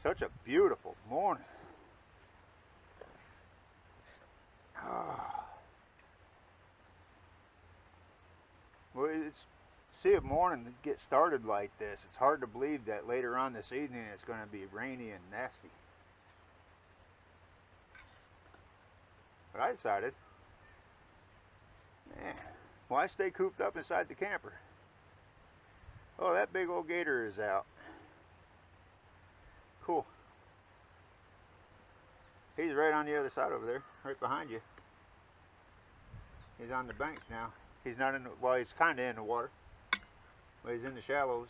Such a beautiful morning. Well, see a morning get started like this. It's hard to believe that later on this evening it's going to be rainy and nasty. But I decided, why stay cooped up inside the camper? Oh, that big old gator is out. Cool. He's right on the other side over there, right behind you. He's on the bank now. He's not in the, well, he's kind of in the water, but he's in the shallows.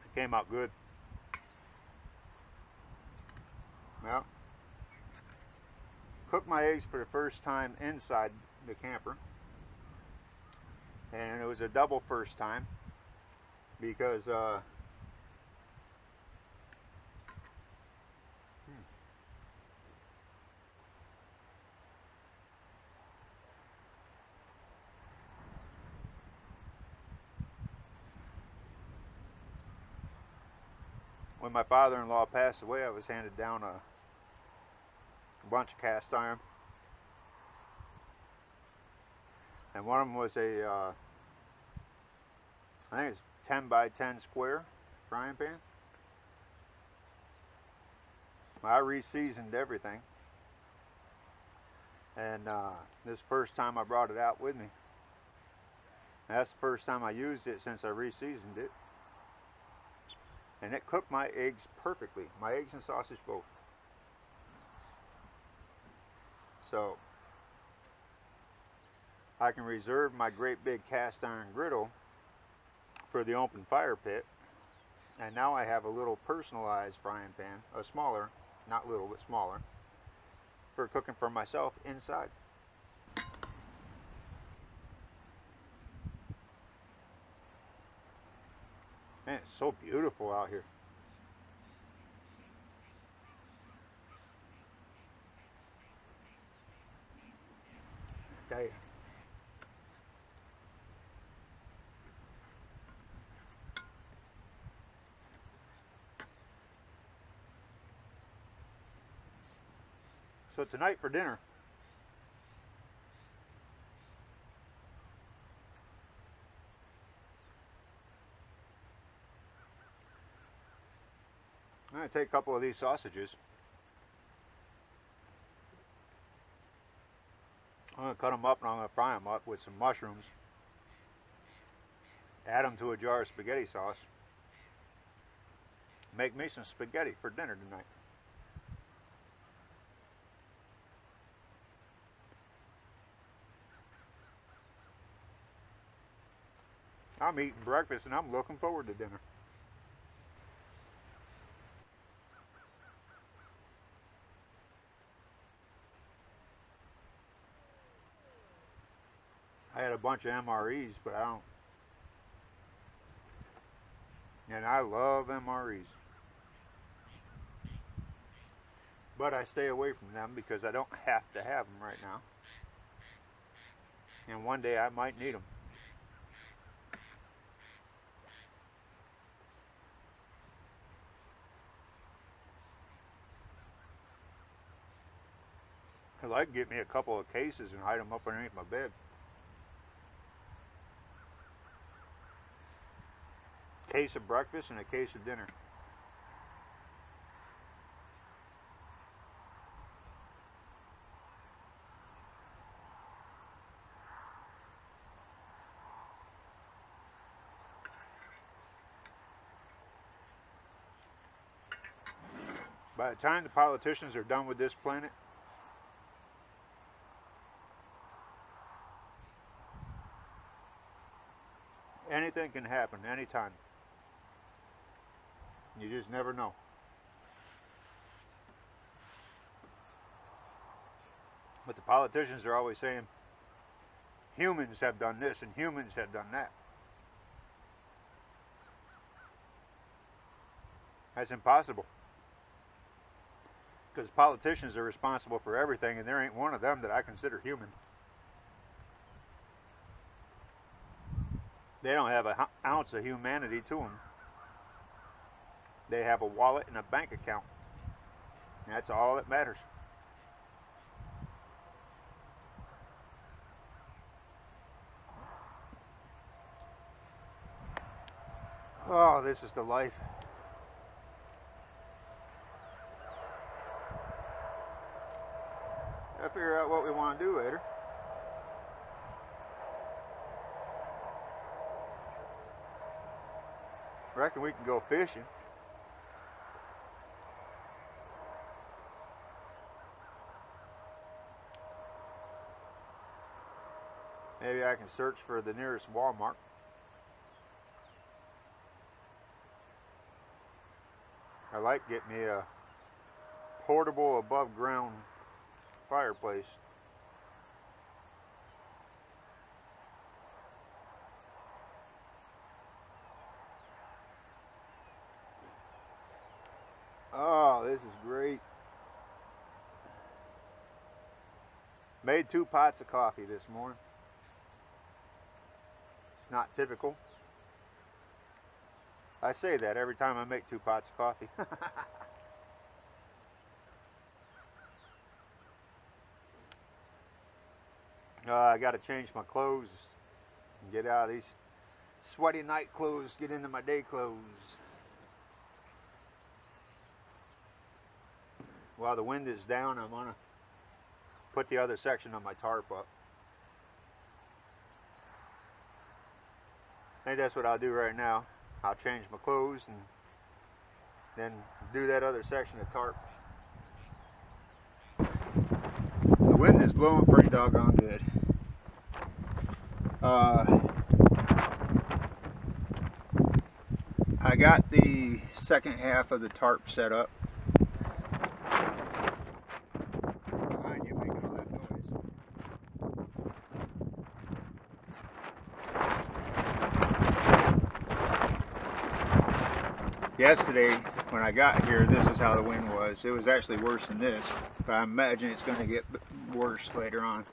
It came out good. Well, cooked my eggs for the first time inside the camper, and it was a double first time because when my father-in-law passed away, I was handed down a bunch of cast iron, and one of them was a I think it's 10 by 10 square frying pan. I re-seasoned everything, and this first time I brought it out with me. And that's the first time I used it since I re-seasoned it, and it cooked my eggs perfectly, my eggs and sausage both. So I can reserve my great big cast iron griddle for the open fire pit, and now I have a little personalized frying pan, a smaller, not little but smaller, for cooking for myself inside. Man, it's so beautiful out here. I tell you. So tonight for dinner, I'm going to take a couple of these sausages. I'm going to cut them up and I'm going to fry them up with some mushrooms. Add them to a jar of spaghetti sauce. Make me some spaghetti for dinner tonight. I'm eating breakfast and I'm looking forward to dinner. I had a bunch of MREs, but I don't. And I love MREs. But I stay away from them because I don't have to have them right now. And one day I might need them. I'd like to get me a couple of cases and hide them up underneath my bed. Case of breakfast and a case of dinner. By the time the politicians are done with this planet, anything can happen anytime. You just never know. But the politicians are always saying, humans have done this and humans have done that. That's impossible. Because politicians are responsible for everything, and there ain't one of them that I consider human. They don't have an ounce of humanity to them. They have a wallet and a bank account. And that's all that matters. Oh, this is the life. I'll figure out what we want to do later. I reckon we can go fishing. Maybe I can search for the nearest Walmart. I like getting me a portable above ground fireplace. Oh, this is great. Made 2 pots of coffee this morning. It's not typical. I say that every time I make 2 pots of coffee. I got to change my clothes and get out of these sweaty night clothes, get into my day clothes. While the wind is down, I'm going to put the other section of my tarp up. I think that's what I'll do right now. I'll change my clothes and then do that other section of tarp. The wind is blowing pretty doggone good. I got the second half of the tarp set up. Behind you making all that noise. Yesterday, when I got here, this is how the wind was. It was actually worse than this, but I imagine it's going to get worse later on.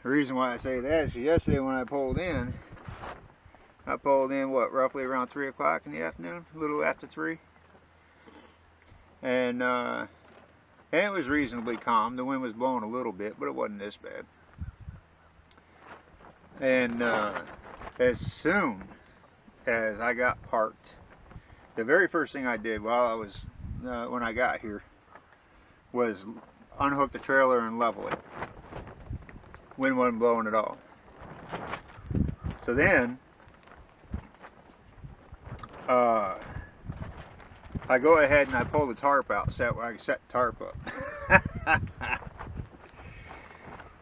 The reason why I say that is yesterday when I pulled in what, roughly around 3 o'clock in the afternoon, a little after 3. And it was reasonably calm. The wind was blowing a little bit, but it wasn't this bad. And as soon as I got parked, the very first thing I did while I was, when I got here, was unhook the trailer and level it. Wind wasn't blowing at all. So then, I go ahead and I pull the tarp out, set where I can set the tarp up.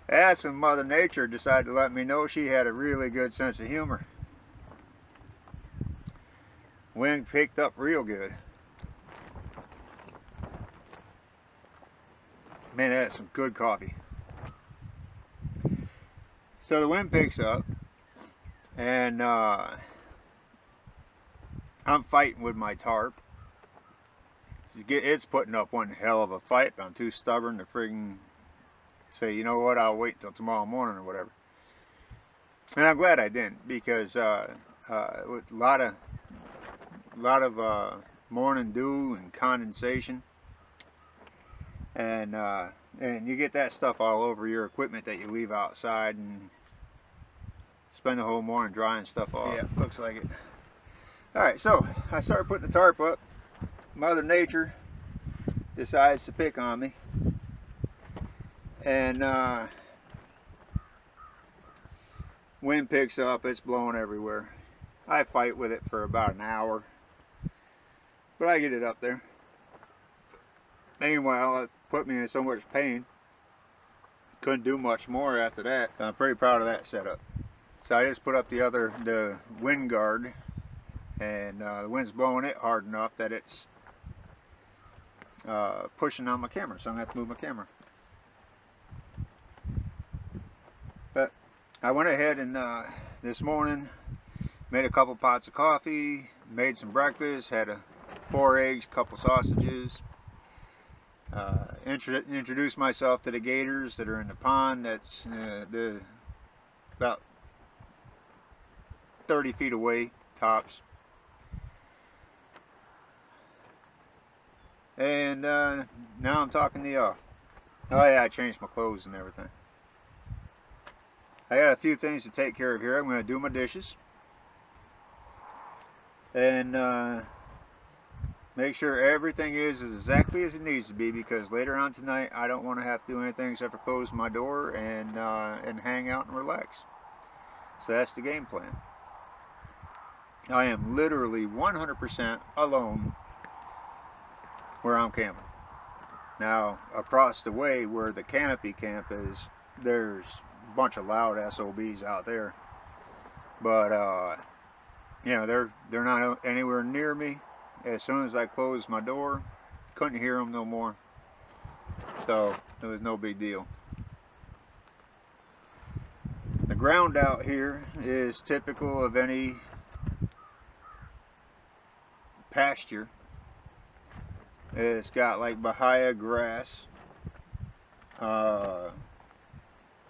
That's when Mother Nature decided to let me know she had a really good sense of humor. Wind picked up real good. Man, that's some good coffee. So the wind picks up, and I'm fighting with my tarp. It's putting up one hell of a fight. I'm too stubborn to friggin' say, you know what, I'll wait till tomorrow morning or whatever. And I'm glad I didn't, because with a lot of morning dew and condensation, and you get that stuff all over your equipment that you leave outside and spend the whole morning drying stuff off. Yeah, looks like it. Alright, so I started putting the tarp up. Mother Nature decides to pick on me. And wind picks up, it's blowing everywhere. I fight with it for about an hour, but I get it up there. Meanwhile, it put me in so much pain, couldn't do much more after that. I'm pretty proud of that setup. So I just put up the wind guard, and the wind's blowing it hard enough that it's pushing on my camera, so I'm going to have to move my camera. I went ahead and this morning made a couple pots of coffee, made some breakfast, had 4 eggs, couple sausages, introduced myself to the gators that are in the pond. That's about 30 feet away, tops. And now I'm talking to y'all. Oh yeah, I changed my clothes and everything. I got a few things to take care of here. I'm going to do my dishes. And make sure everything is exactly as it needs to be, because later on tonight I don't want to have to do anything except for close my door and hang out and relax. So that's the game plan. I am literally 100% alone where I'm camping. Now across the way where the canopy camp is, there's a bunch of loud SOBs out there, but you know, they're not anywhere near me. As soon as I closed my door, couldn't hear them no more, so it was no big deal. The ground out here is typical of any pasture. It's got like bahia grass,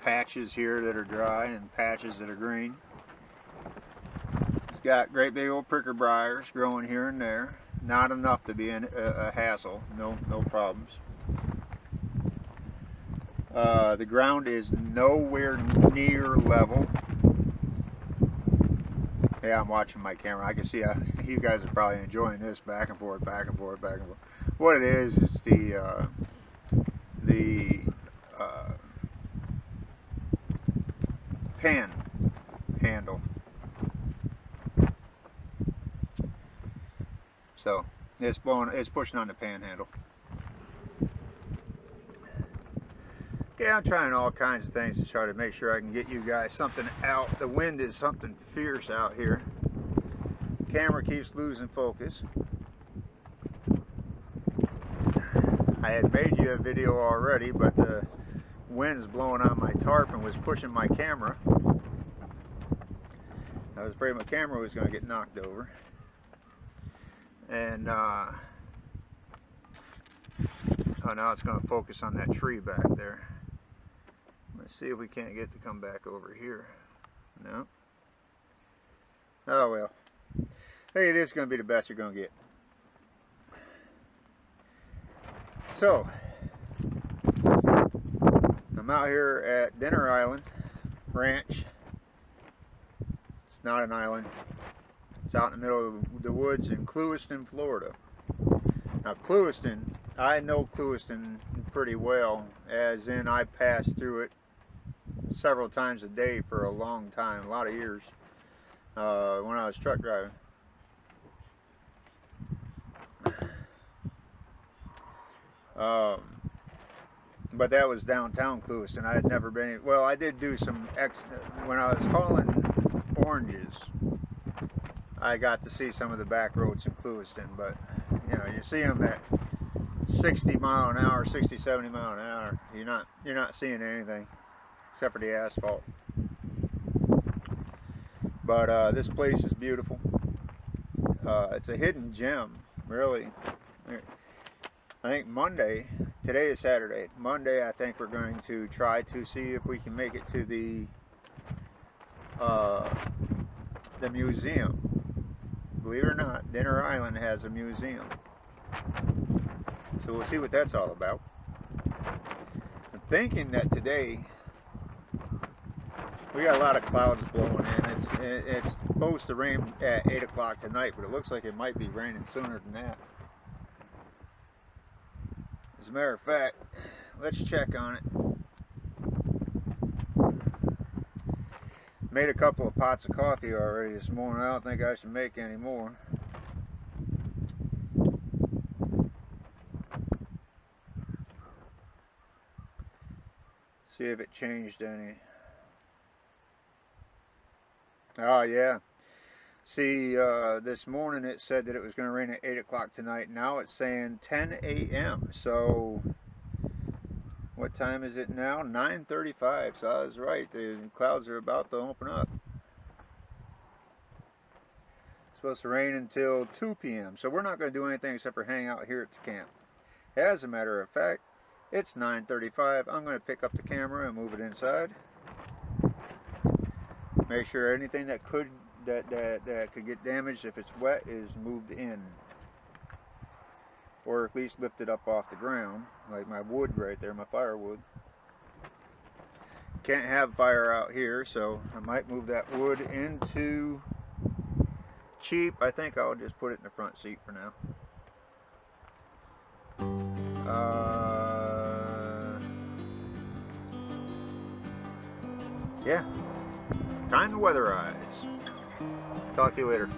patches here that are dry and patches that are green. It's got great big old pricker briars growing here and there. Not enough to be a hassle, no problems. The ground is nowhere near level. Yeah, I'm watching my camera. I can see you guys are probably enjoying this back and forth, back and forth, back and forth. What it is the pan handle. So it's pushing on the panhandle. Okay, I'm trying all kinds of things to try to make sure I can get you guys something out. The wind is something fierce out here. Camera keeps losing focus. I had made you a video already, but the wind's blowing on my tarp and was pushing my camera. I was afraid my camera was going to get knocked over. And oh, now it's going to focus on that tree back there. Let's see if we can't get to come back over here. No. Oh well. Hey, it is going to be the best you're going to get. So, I'm out here at Dinner Island Ranch. It's not an island. It's out in the middle of the woods in Clewiston, Florida. Now Clewiston, I know Clewiston pretty well, as in I pass through it several times a day for a long time, a lot of years, when I was truck driving. But that was downtown Clewiston. I had never been, well, I did do some, when I was hauling oranges, I got to see some of the back roads in Clewiston, but you know, you see them at 60 mile an hour, 60, 70 mile an hour, you're not seeing anything except for the asphalt. But this place is beautiful. It's a hidden gem, really. I think Monday, today is Saturday, Monday I think we're going to try to see if we can make it to the museum. Believe it or not, Dinner Island has a museum. So we'll see what that's all about. I'm thinking that today, we got a lot of clouds blowing in. It's supposed to rain at 8 o'clock tonight, but it looks like it might be raining sooner than that. As a matter of fact, let's check on it. Made a couple of pots of coffee already this morning. I don't think I should make any more. See if it changed any. Oh yeah. See, this morning it said that it was going to rain at 8 o'clock tonight. Now it's saying 10 a.m. So, What time is it now? 9:35, so I was right. The clouds are about to open up. It's supposed to rain until 2 p.m., so we're not going to do anything except for hang out here at the camp. As a matter of fact, it's 9:35. I'm going to pick up the camera and move it inside. Make sure anything that could get damaged if it's wet is moved in, or at least lifted up off the ground, like my wood right there, my firewood. Can't have fire out here, so I might move that wood into cheap. I think I'll just put it in the front seat for now. Yeah, time to weatherize. Talk to you later.